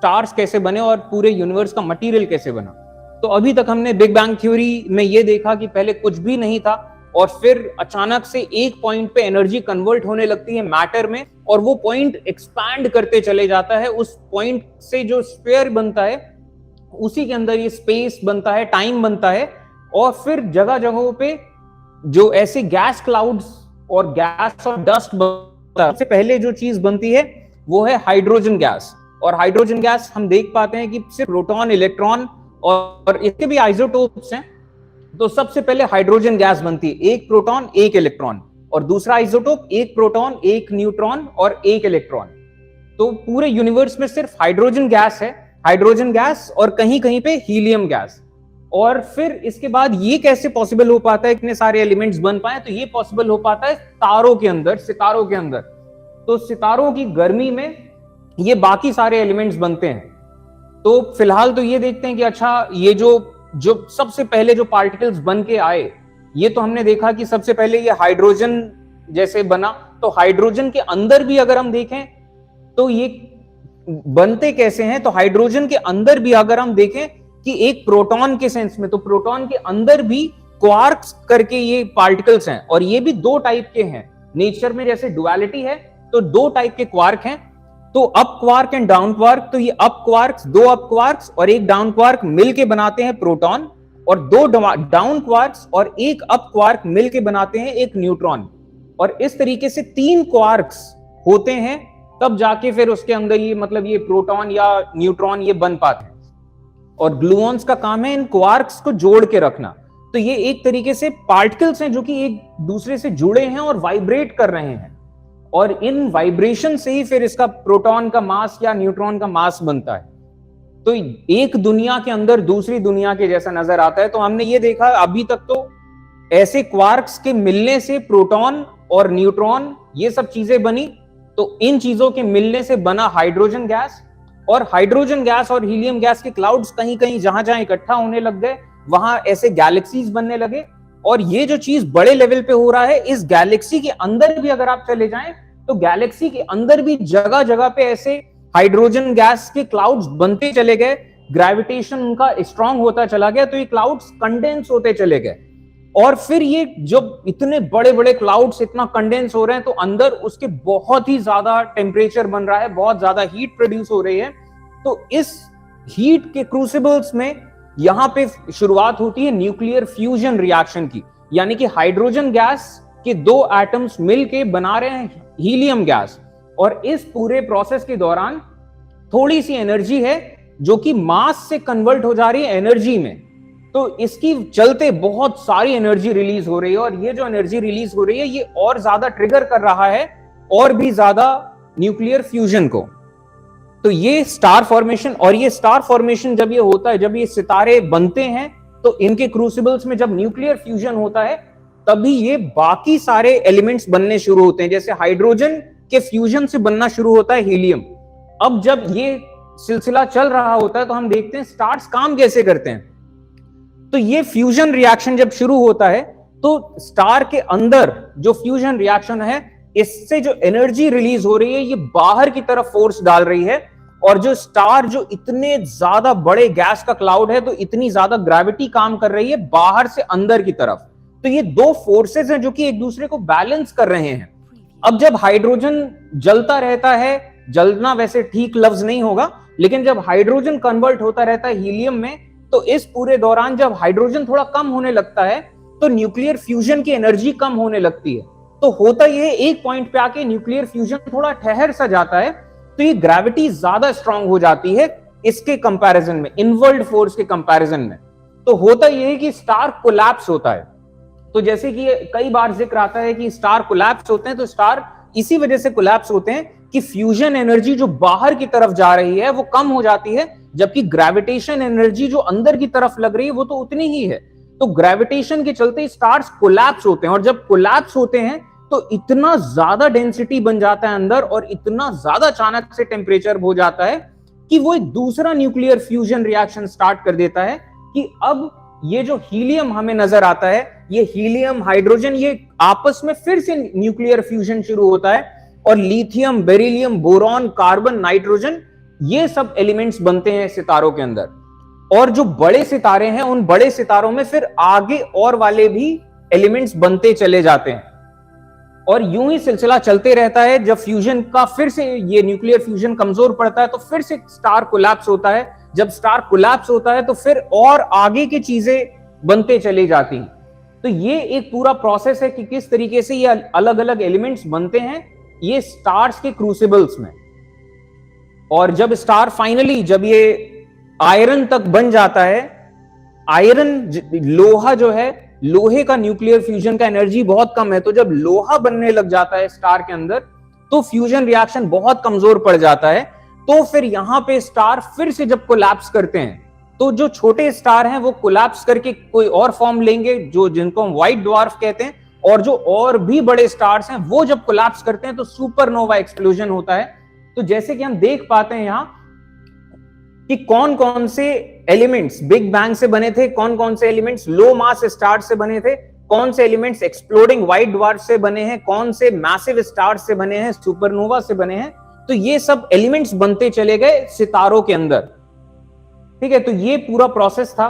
Stars कैसे बने और पूरे यूनिवर्स का मटेरियल कैसे बना। तो अभी तक हमने बिग बैंग थ्योरी में ये देखा कि पहले कुछ भी नहीं था और फिर अचानक से एक पॉइंट पे एनर्जी कन्वर्ट होने लगती है मैटर में, और वो पॉइंट एक्सपैंड करते चले जाता है। उस पॉइंट से जो स्फीयर बनता है उसी के अंदर ये स्पेस बनता है, टाइम बनता है, और फिर जगह जगहों पे जो ऐसे गैस क्लाउड्स और गैस और डस्ट बनता है। सबसे पहले जो चीज बनती है वो है हाइड्रोजन गैस, और हाइड्रोजन गैस हम देख पाते हैं कि सिर्फ प्रोटॉन, इलेक्ट्रॉन और इसके भी आइसोटोप्स हैं। तो सबसे पहले हाइड्रोजन गैस बनती है, एक प्रोटॉन एक इलेक्ट्रॉन, और दूसरा आइसोटोप एक प्रोटॉन एक न्यूट्रॉन और एक इलेक्ट्रॉन। तो पूरे यूनिवर्स में सिर्फ हाइड्रोजन गैस है, हाइड्रोजन गैस और कहीं कहीं पे हीलियम गैस। और फिर इसके बाद ये कैसे पॉसिबल हो पाता है इतने सारे एलिमेंट्स बन पाए? तो ये पॉसिबल हो पाता है तारों के अंदर, सितारों के अंदर। तो सितारों की गर्मी में ये बाकी सारे एलिमेंट्स बनते हैं। तो फिलहाल तो ये देखते हैं कि अच्छा ये जो सबसे पहले जो पार्टिकल्स बन के आए, ये तो हमने देखा कि सबसे पहले ये हाइड्रोजन जैसे बना। तो हाइड्रोजन के अंदर भी अगर हम देखें तो ये बनते कैसे हैं, तो हाइड्रोजन के अंदर भी अगर हम देखें कि एक प्रोटॉन के सेंस में, तो प्रोटॉन के अंदर भी क्वार्क्स करके ये पार्टिकल्स हैं, और ये भी दो टाइप के हैं। नेचर में जैसे डुअलिटी है तो दो टाइप के क्वार्क हैं, तो up quark and down quark. तो ये अप क्वार्क्स, दो अप क्वार्क्स और एक डाउन क्वार्क मिलके बनाते हैं प्रोटॉन, और दो डाउन क्वार्क्स और एक अप क्वार्क मिलके बनाते हैं एक न्यूट्रॉन। और इस तरीके से तीन क्वार्क्स होते हैं, तब जाके फिर उसके अंदर ये मतलब ये प्रोटॉन या न्यूट्रॉन ये बन पाते हैं। और ग्लूऑन्स का काम है इन क्वार्क्स को जोड़ के रखना। तो ये एक तरीके से पार्टिकल्स हैं जो कि एक दूसरे से जुड़े हैं और वाइब्रेट कर रहे हैं, और इन वाइब्रेशन से ही फिर इसका प्रोटॉन का मास या न्यूट्रॉन का मास बनता है। तो एक दुनिया के अंदर दूसरी दुनिया के जैसा नजर आता है। तो हमने ये देखा अभी तक तो ऐसे क्वार्क्स के मिलने से प्रोटॉन और न्यूट्रॉन ये सब चीजें बनी। तो इन चीजों के मिलने से बना हाइड्रोजन गैस, और हाइड्रोजन गैस और हीलियम गैस के क्लाउड्स कहीं कहीं जहां जहां इकट्ठा होने लग गए, वहां ऐसे गैलेक्सीज बनने लगे। और ये जो चीज बड़े लेवल पे हो रहा है, इस गैलेक्सी के अंदर भी अगर आप चले जाएं तो गैलेक्सी के अंदर भी जगह जगह पे ऐसे हाइड्रोजन गैस के क्लाउड्स बनते चले गए। ग्रेविटेशन उनका स्ट्रांग होता चला गया, तो ये क्लाउड्स कंडेंस होते चले गए। और फिर ये जब इतने बड़े बड़े क्लाउड्स इतना कंडेंस हो रहे हैं, तो अंदर उसके बहुत ही ज्यादा टेम्परेचर बन रहा है, बहुत ज्यादा हीट प्रोड्यूस हो रही है। तो इस हीट के क्रूसिबल्स में यहां पे शुरुआत होती है न्यूक्लियर फ्यूजन रिएक्शन की, यानी कि हाइड्रोजन गैस के दो एटम्स मिलके बना रहे हैं हीलियम गैस। और इस पूरे प्रोसेस के दौरान थोड़ी सी एनर्जी है जो कि मास से कन्वर्ट हो जा रही है एनर्जी में। तो इसकी चलते बहुत सारी एनर्जी रिलीज हो रही है, और ये जो एनर्जी रिलीज हो रही है ये और ज्यादा ट्रिगर कर रहा है और भी ज्यादा न्यूक्लियर फ्यूजन को। तो ये स्टार फॉर्मेशन, और ये स्टार फॉर्मेशन जब ये होता है, जब ये सितारे बनते हैं, तो इनके क्रूसिबल्स में जब न्यूक्लियर फ्यूजन होता है तभी ये बाकी सारे एलिमेंट्स बनने शुरू होते हैं। जैसे हाइड्रोजन के फ्यूजन से बनना शुरू होता है हीलियम। अब जब ये सिलसिला चल रहा होता है तो हम देखते हैं स्टार्स काम कैसे करते हैं। तो ये फ्यूजन रिएक्शन जब शुरू होता है तो स्टार के अंदर जो फ्यूजन रिएक्शन है, इससे जो एनर्जी रिलीज हो रही है ये बाहर की तरफ फोर्स डाल रही है, और जो स्टार जो इतने ज्यादा बड़े गैस का क्लाउड है, तो इतनी ज्यादा ग्रेविटी काम कर रही है बाहर से अंदर की तरफ। तो ये दो फोर्सेस हैं जो कि एक दूसरे को बैलेंस कर रहे हैं। अब जब हाइड्रोजन जलता रहता है, जलना वैसे ठीक लफ्ज नहीं होगा, लेकिन जब हाइड्रोजन कन्वर्ट होता रहता है हीलियम में, तो इस पूरे दौरान जब हाइड्रोजन थोड़ा कम होने लगता है तो न्यूक्लियर फ्यूजन की एनर्जी कम होने लगती है। तो होता यह एक पॉइंट पे आके न्यूक्लियर फ्यूजन थोड़ा ठहर सा जाता है, तो ये ग्रेविटी ज्यादा स्ट्रांग हो जाती है इसके कंपैरिजन में, इनवर्ल्ड फोर्स के कंपैरिजन में। तो होता यह है कि स्टार कोलैप्स होता है। तो जैसे कि कई बार जिक्र आता है कि स्टार कोलैप्स होते हैं, तो स्टार इसी वजह से कोलैप्स होते हैं कि फ्यूजन एनर्जी जो बाहर की तरफ जा रही है वो कम हो जाती है, जबकि ग्रेविटेशन एनर्जी जो अंदर की तरफ लग रही है वो तो उतनी ही है। तो ग्रेविटेशन के चलते स्टार्स कोलैप्स होते हैं, और जब कोलैप्स होते हैं तो इतना ज्यादा डेंसिटी बन जाता है अंदर, और इतना ज्यादा अचानक से टेम्परेचर हो जाता है कि वो एक दूसरा न्यूक्लियर फ्यूजन रिएक्शन स्टार्ट कर देता है कि अब ये जो हीलियम हमें नजर आता है, ये हीलियम हाइड्रोजन, ये आपस में फिर से न्यूक्लियर फ्यूजन शुरू होता है, और lithium, beryllium, boron, carbon, nitrogen, ये सब एलिमेंट्स बनते हैं सितारों के अंदर, और जो बड़े सितारे हैं उन बड़े सितारों में फिर आगे और वाले भी एलिमेंट्स बनते चले जाते हैं, और यूं ही सिलसिला चलते रहता है। जब फ्यूजन का फिर से ये न्यूक्लियर फ्यूजन कमजोर पड़ता है तो फिर से स्टार कोलैप्स होता है। जब स्टार कोलैप्स होता है तो फिर और आगे की चीजें बनते चली जाती हैं। तो ये एक पूरा प्रोसेस है कि किस तरीके से ये अलग अलग एलिमेंट्स बनते हैं ये स्टार्स के क्रूसिबल्स में। और जब स्टार फाइनली जब ये आयरन तक बन जाता है, आयरन लोहा जो है, लोहे का न्यूक्लियर फ्यूजन का एनर्जी बहुत कम है, तो जब लोहा बनने लग जाता है स्टार के अंदर तो फ्यूजन रिएक्शन बहुत कमजोर पड़ जाता है। तो फिर यहां पे स्टार फिर से जब कोलैप्स करते हैं तो जो छोटे स्टार हैं वो कोलैप्स करके कोई और फॉर्म लेंगे जो जिनको हम व्हाइट ड्वार्फ कहते हैं, और जो और भी बड़े स्टार्स हैं वो जब कोलैप्स करते हैं तो सुपरनोवा एक्सप्लोजन होता है। तो जैसे कि हम देख पाते हैं यहां कि कौन कौन से एलिमेंट्स बिग बैंग से बने थे, कौन कौन से एलिमेंट्स लो मास स्टार से बने थे, कौन से एलिमेंट्स एक्सप्लोडिंग व्हाइट ड्वार्फ से बने हैं, कौन से मैसिव स्टार से बने हैं, सुपरनोवा से बने हैं। तो ये सब एलिमेंट्स बनते चले गए सितारों के अंदर। ठीक है, तो ये पूरा प्रोसेस था।